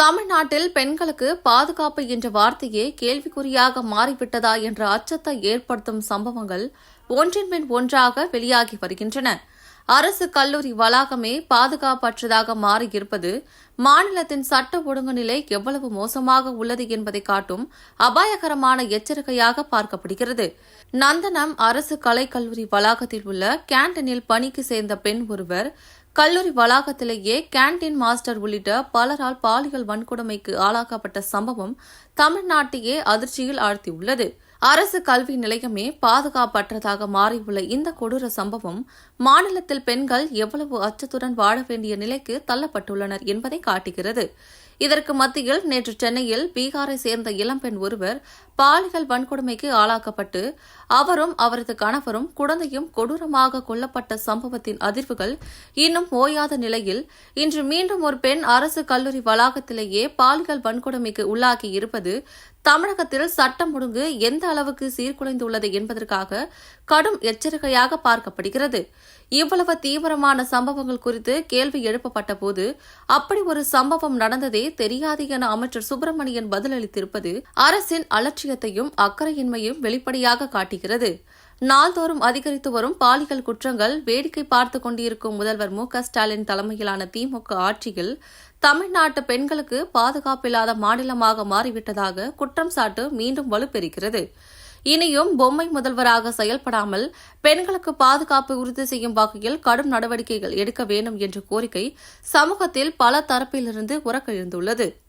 தமிழ்நாட்டில் பெண்களுக்கு பாதுகாப்பு என்ற வார்த்தையே கேள்விக்குறியாக மாறிவிட்டதா என்ற அச்சத்தை ஏற்படுத்தும் சம்பவங்கள் ஒன்றின் பின் ஒன்றாக வெளியாகி வருகின்றன. அரசு கல்லூரி வளாகமே பாதுகாப்பற்றதாக மாறியிருப்பது மாநிலத்தின் சட்ட ஒழுங்கு நிலை எவ்வளவு மோசமாக உள்ளது என்பதை காட்டும் அபாயகரமான எச்சரிக்கையாக பார்க்கப்படுகிறது. நந்தனம் அரசு கலைக்கல்லூரி வளாகத்தில் உள்ள கேண்டீனில் பணிக்கு சேர்ந்த பெண் ஒருவர் கல்லூரி வளாகத்திலேயே கேண்டீன் மாஸ்டர் உள்ளிட்ட பலரால் பாலியல் வன்கொடுமைக்கு ஆளாக்கப்பட்ட சம்பவம் தமிழ்நாட்டையே அதிர்ச்சியில் ஆழ்த்தியுள்ளது. அரசு கல்வி நிலையமே பாதுகாப்பற்றதாக மாறியுள்ள இந்த கொடூர சம்பவம் மாநிலத்தில் பெண்கள் எவ்வளவு அச்சத்துடன் வாழ வேண்டிய நிலைக்கு தள்ளப்பட்டுள்ளனர் என்பதை காட்டுகிறது. இதற்கு மத்தியில் நேற்று சென்னையில் பீகாரை சேர்ந்த இளம்பெண் ஒருவர் பாலியல் வன்கொடுமைக்கு ஆளாக்கப்பட்டு அவரும் அவரது கணவரும் குழந்தையும் கொடூரமாக கொல்லப்பட்ட சம்பவத்தின் அதிர்வுகள் இன்னும் ஓயாத நிலையில் இன்று மீண்டும் ஒரு பெண் அரசு கல்லூரி வளாகத்திலேயே பாலியல் வன்கொடுமைக்கு உள்ளாகி இருப்பது தமிழகத்தில் சட்டம் ஒழுங்கு எந்த அளவுக்கு சீர்குலைந்துள்ளது என்பதற்காக கடும் எச்சரிக்கையாக பார்க்கப்படுகிறது. இவ்வளவு தீவிரமான சம்பவங்கள் குறித்து கேள்வி எழுப்பப்பட்ட போது அப்படி ஒரு சம்பவம் நடந்ததே தெரியாது என அமைச்சர் சுப்பிரமணியன் பதிலளித்திருப்பது அரசின் அலட்சியத்தையும் அக்கறையின்மையும் வெளிப்படையாக காட்டுகிறது. நாள்தோறும் அதிகரித்து வரும் பாலியல் குற்றங்கள் வேடிக்கை பார்த்துக் கொண்டிருக்கும் முதல்வர் மு.க.ஸ்டாலின் தலைமையிலான திமுக ஆட்சியில் தமிழ்நாட்டு பெண்களுக்கு பாதுகாப்பில்லாத மாநிலமாக மாறிவிட்டதாக குற்றம் சாட்டு மீண்டும் வலுப்பெறுகிறது. இனியும் பொம்மை முதல்வராக செயல்படாமல் பெண்களுக்கு பாதுகாப்பு உறுதி செய்யும் வகையில் கடும் நடவடிக்கைகள் எடுக்க வேண்டும் என்ற கோரிக்கை சமூகத்தில் பல தரப்பிலிருந்து உரக்கெழுந்துள்ளது.